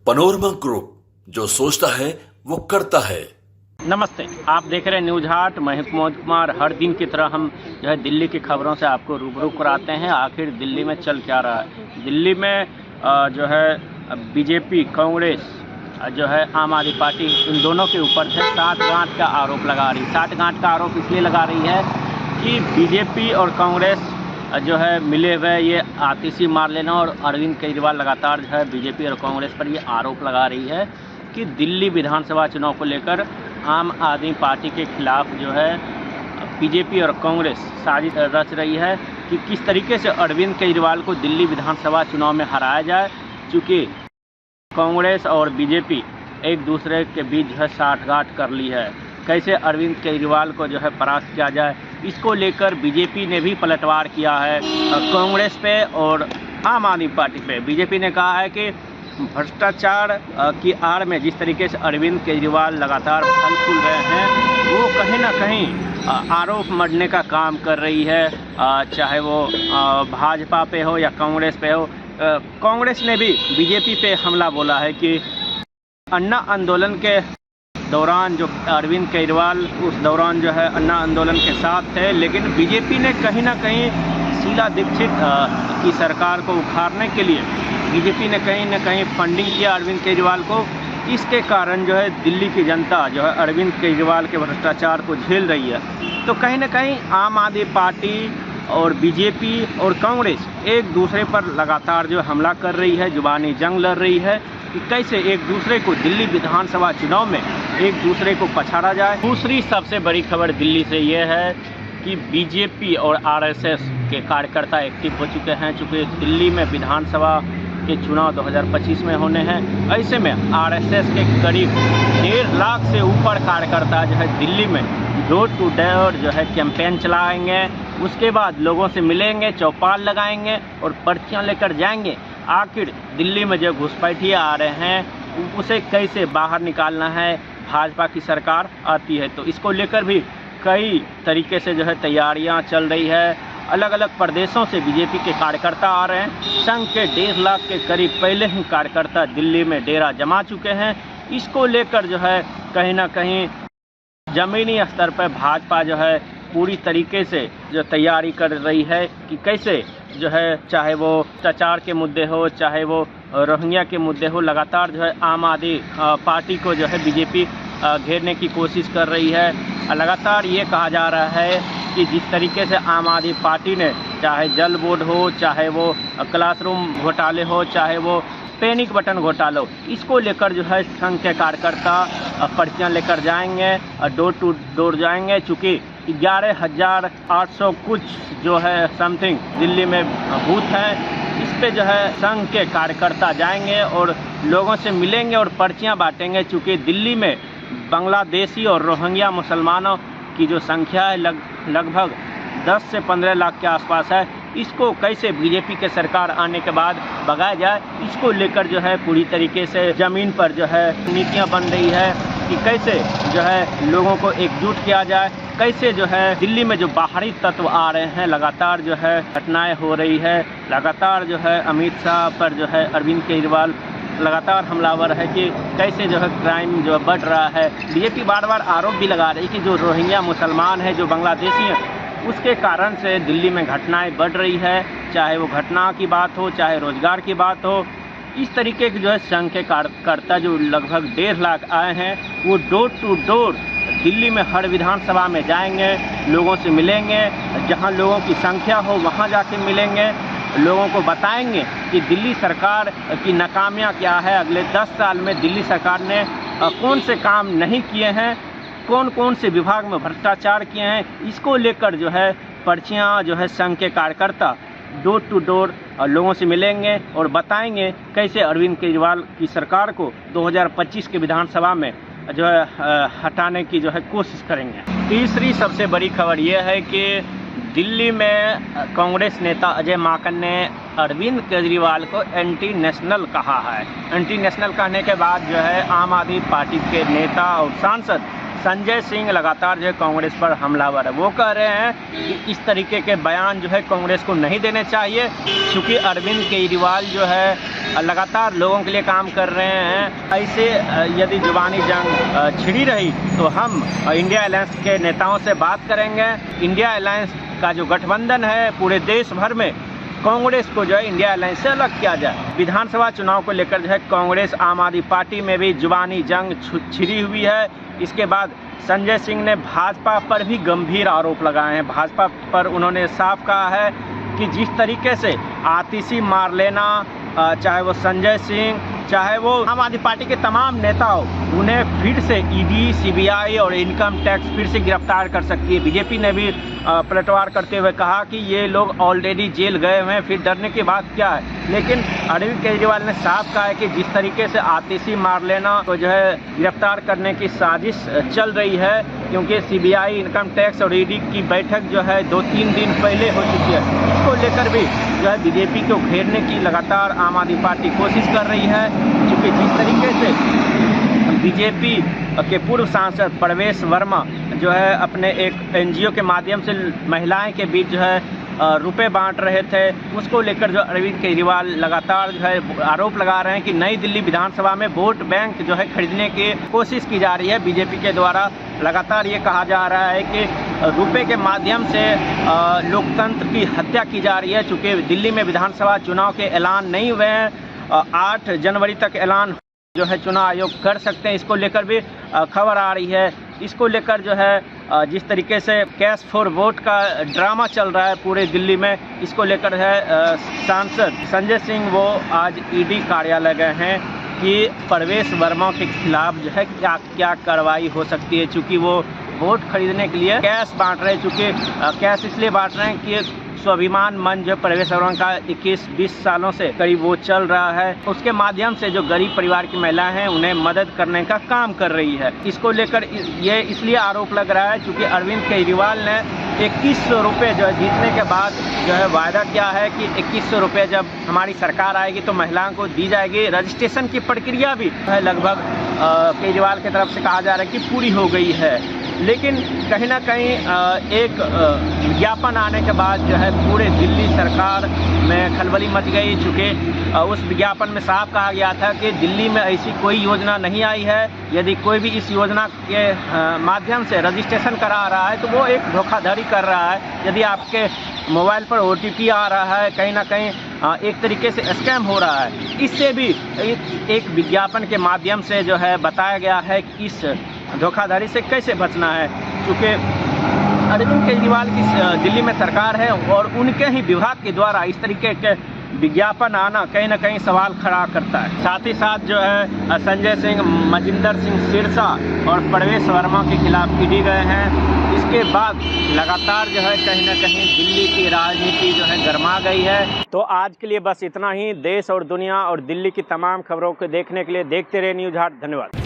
Panorama group, जो सोचता है वो करता है। नमस्ते, आप देख रहे हैं न्यूज हाट। मैं मोहित कुमार। हर दिन की तरह हम जो है दिल्ली की खबरों से आपको रूबरू कराते हैं। आखिर दिल्ली में चल क्या रहा है। दिल्ली में जो है बीजेपी, कांग्रेस जो है आम आदमी पार्टी, इन दोनों के ऊपर से साठगांठ का आरोप लगा रही है। साठगांठ का आरोप इसलिए लगा रही है कि बीजेपी और कांग्रेस जो है मिले हुए ये आतिशी मार लेना। और अरविंद केजरीवाल लगातार जो है बीजेपी और कांग्रेस पर ये आरोप लगा रही है कि दिल्ली विधानसभा चुनाव को लेकर आम आदमी पार्टी के खिलाफ जो है बीजेपी और कांग्रेस साजिश रच रही है कि किस तरीके से अरविंद केजरीवाल को दिल्ली विधानसभा चुनाव में हराया जाए। चूँकि कांग्रेस और बीजेपी एक दूसरे के बीच जो है साठगांठ कर ली है। कैसे अरविंद केजरीवाल को जो है परास्त किया जाए, इसको लेकर बीजेपी ने भी पलटवार किया है कांग्रेस पे और आम आदमी पार्टी पे। बीजेपी ने कहा है कि भ्रष्टाचार की आड़ में जिस तरीके से अरविंद केजरीवाल लगातार फल फूल रहे हैं, वो कहीं ना कहीं आरोप मढ़ने का काम कर रही है, चाहे वो भाजपा पे हो या कांग्रेस पे हो। कांग्रेस ने भी बीजेपी पे हमला बोला है कि अन्ना आंदोलन के दौरान जो अरविंद केजरीवाल उस दौरान जो है अन्ना आंदोलन के साथ थे, लेकिन बीजेपी ने कहीं ना कहीं शीला दीक्षित की सरकार को उखाड़ने के लिए बीजेपी ने कहीं ना कहीं फंडिंग किया अरविंद केजरीवाल को। इसके कारण जो है दिल्ली की जनता जो है अरविंद केजरीवाल के भ्रष्टाचार को झेल रही है। तो कहीं ना कहीं आम आदमी पार्टी और बीजेपी और कांग्रेस एक दूसरे पर लगातार जो हमला कर रही है, जुबानी जंग लड़ रही है कि कैसे एक दूसरे को दिल्ली विधानसभा चुनाव में एक दूसरे को पछाड़ा जाए। दूसरी सबसे बड़ी खबर दिल्ली से यह है कि बीजेपी और आरएसएस के कार्यकर्ता एक्टिव हो चुके हैं। चूँकि दिल्ली में विधानसभा के चुनाव 2025 में होने हैं, ऐसे में आरएसएस के करीब 1.5 लाख से ऊपर कार्यकर्ता जो है दिल्ली में डोर टू डोर जो है कैंपेन चलाएंगे। उसके बाद लोगों से मिलेंगे, चौपाल लगाएंगे और पर्चियां लेकर जाएंगे। आखिर दिल्ली में जो घुसपैठिए आ रहे हैं उसे कैसे बाहर निकालना है। भाजपा की सरकार आती है तो इसको लेकर भी कई तरीके से जो है तैयारियां चल रही है। अलग अलग प्रदेशों से बीजेपी के कार्यकर्ता आ रहे हैं। संघ के 1.5 लाख के करीब पहले ही कार्यकर्ता दिल्ली में डेरा जमा चुके हैं। इसको लेकर जो है कहीं ना कहीं जमीनी स्तर पर भाजपा जो है पूरी तरीके से जो तैयारी कर रही है कि कैसे जो है चाहे वो भ्रष्टाचार के मुद्दे हो, चाहे वो रोहिंग्या के मुद्दे हो, लगातार जो है आम आदमी पार्टी को जो है बीजेपी घेरने की कोशिश कर रही है। लगातार ये कहा जा रहा है कि जिस तरीके से आम आदमी पार्टी ने चाहे जल बोर्ड हो, चाहे वो क्लासरूम घोटाले हो, चाहे वो पैनिक बटन घोटाला हो, इसको लेकर जो है संघ के कार्यकर्ता पर्चियाँ लेकर जाएंगे और डोर टू डोर जाएंगे। चूँकि 11,800 कुछ जो है समथिंग दिल्ली में बूथ हैं, इस पे जो है संघ के कार्यकर्ता जाएंगे और लोगों से मिलेंगे और पर्चियां बांटेंगे। चूँकि दिल्ली में बांग्लादेशी और रोहिंग्या मुसलमानों की जो संख्या है लगभग 10 से 15 लाख के आसपास है। इसको कैसे बीजेपी के सरकार आने के बाद भगाया जाए, इसको लेकर जो है पूरी तरीके से ज़मीन पर जो है नीतियां बन रही है कि कैसे जो है लोगों को एकजुट किया जाए। कैसे जो है दिल्ली में जो बाहरी तत्व आ रहे हैं, लगातार जो है घटनाएं हो रही है। लगातार जो है अमित शाह पर जो है अरविंद केजरीवाल लगातार हमलावर है कि कैसे जो है क्राइम जो बढ़ रहा है। बीजेपी बार बार आरोप भी लगा रही है कि जो रोहिंग्या मुसलमान है, जो बांग्लादेशी हैं, उसके कारण से दिल्ली में घटनाएं बढ़ रही है। चाहे वो घटना की बात हो, चाहे रोजगार की बात हो। इस तरीके के जो है संघ के कार्यकर्ता जो लगभग 1.5 लाख आए हैं, वो डोर टू डोर दिल्ली में हर विधानसभा में जाएंगे, लोगों से मिलेंगे। जहां लोगों की संख्या हो वहां जाके मिलेंगे, लोगों को बताएंगे कि दिल्ली सरकार की नाकामियां क्या है। अगले 10 साल में दिल्ली सरकार ने कौन से काम नहीं किए हैं, कौन कौन से विभाग में भ्रष्टाचार किए हैं, इसको लेकर जो है पर्चियां जो है संघ के कार्यकर्ता डोर टू डोर लोगों से मिलेंगे और बताएंगे कैसे अरविंद केजरीवाल की सरकार को 2025 के विधानसभा में जो है हटाने की जो है कोशिश करेंगे। तीसरी सबसे बड़ी खबर यह है कि दिल्ली में कांग्रेस नेता अजय माकन ने अरविंद केजरीवाल को एंटी नेशनल कहा है। एंटी नेशनल कहने के बाद जो है आम आदमी पार्टी के नेता और सांसद संजय सिंह लगातार जो है कांग्रेस पर हमलावर है। वो कह रहे हैं कि इस तरीके के बयान जो है कांग्रेस को नहीं देने चाहिए, क्योंकि अरविंद केजरीवाल जो है लगातार लोगों के लिए काम कर रहे हैं। ऐसे यदि जुबानी जंग छिड़ी रही तो हम इंडिया अलायंस के नेताओं से बात करेंगे। इंडिया अलायंस का जो गठबंधन है पूरे देश भर में कांग्रेस को जो है इंडिया अलायंस से अलग किया जाए। विधानसभा चुनाव को लेकर जो है कांग्रेस आम आदमी पार्टी में भी जुबानी जंग छिड़ी हुई है। इसके बाद संजय सिंह ने भाजपा पर भी गंभीर आरोप लगाए हैं। भाजपा पर उन्होंने साफ कहा है कि जिस तरीके से आतिशी मार लेना, चाहे वो संजय सिंह, चाहे वो आम आदमी पार्टी के तमाम नेताओं, उन्हें फिर से ईडी, सीबीआई और इनकम टैक्स फिर से गिरफ्तार कर सकती है। बीजेपी ने भी पलटवार करते हुए कहा कि ये लोग ऑलरेडी जेल गए हुए हैं, फिर डरने की बात क्या है। लेकिन अरविंद केजरीवाल ने साफ कहा है कि जिस तरीके से आतिशी मार लेना को जो है गिरफ्तार करने की साजिश चल रही है, क्योंकि सीबीआई, इनकम टैक्स और ईडी की बैठक जो है 2-3 दिन पहले हो चुकी है। इसको लेकर भी जो है बीजेपी को घेरने की लगातार आम आदमी पार्टी कोशिश कर रही है, क्योंकि जिस तरीके से बीजेपी के पूर्व सांसद प्रवेश वर्मा जो है अपने एक एनजीओ के माध्यम से महिलाएं के बीच जो है रुपए बांट रहे थे, उसको लेकर जो अरविंद केजरीवाल लगातार जो है आरोप लगा रहे हैं कि नई दिल्ली विधानसभा में वोट बैंक जो है खरीदने की कोशिश की जा रही है। बीजेपी के द्वारा लगातार ये कहा जा रहा है कि रुपए के माध्यम से लोकतंत्र की हत्या की जा रही है। चूँकि दिल्ली में विधानसभा चुनाव के ऐलान नहीं हुए हैं, 8 जनवरी तक ऐलान जो है चुनाव आयोग कर सकते हैं। इसको लेकर भी खबर आ रही है। इसको लेकर जो है जिस तरीके से कैश फॉर वोट का ड्रामा चल रहा है पूरे दिल्ली में, इसको लेकर है सांसद संजय सिंह वो आज ईडी कार्यालय गए हैं कि प्रवेश वर्मा के खिलाफ जो है क्या क्या कार्रवाई हो सकती है। चूँकि वो वोट खरीदने के लिए कैश बांट रहे हैं, चूँकि कैश इसलिए बांट रहे हैं कि स्वाभिमान मंच जो प्रवेश वर्मा का 21-20 सालों से करीब वो चल रहा है, उसके माध्यम से जो गरीब परिवार की महिलाएं हैं उन्हें मदद करने का काम कर रही है। इसको लेकर ये इसलिए आरोप लग रहा है क्योंकि अरविंद केजरीवाल ने 2100 रुपये जो है जीतने के बाद जो है वायदा किया है कि 2100 रुपये जब हमारी सरकार आएगी तो महिलाओं को दी जाएगी। रजिस्ट्रेशन की प्रक्रिया भी लगभग केजरीवाल की तरफ से कहा जा रहा है कि पूरी हो गई है। लेकिन कहीं ना कहीं एक विज्ञापन आने के बाद जो है पूरे दिल्ली सरकार में खलबली मच गई। चूँकि उस विज्ञापन में साफ कहा गया था कि दिल्ली में ऐसी कोई योजना नहीं आई है, यदि कोई भी इस योजना के माध्यम से रजिस्ट्रेशन करा रहा है तो वो एक धोखाधड़ी कर रहा है। यदि आपके मोबाइल पर OTP आ रहा है, कहीं ना कहीं एक तरीके से स्कैम हो रहा है। इससे भी एक विज्ञापन के माध्यम से जो है बताया गया है कि इस धोखाधड़ी से कैसे बचना है। क्योंकि अरविंद केजरीवाल की दिल्ली में सरकार है और उनके ही विभाग के द्वारा इस तरीके के विज्ञापन आना कहीं ना कहीं सवाल खड़ा करता है। साथ ही साथ जो है संजय सिंह, मजिंदर सिंह सिरसा और प्रवेश वर्मा के खिलाफ ईडी गए हैं। इसके बाद लगातार जो है कहीं ना कहीं दिल्ली की राजनीति जो है गरमा गई है। तो आज के लिए बस इतना ही। देश और दुनिया और दिल्ली की तमाम खबरों को देखने के लिए देखते रहे न्यूज़ 8। धन्यवाद।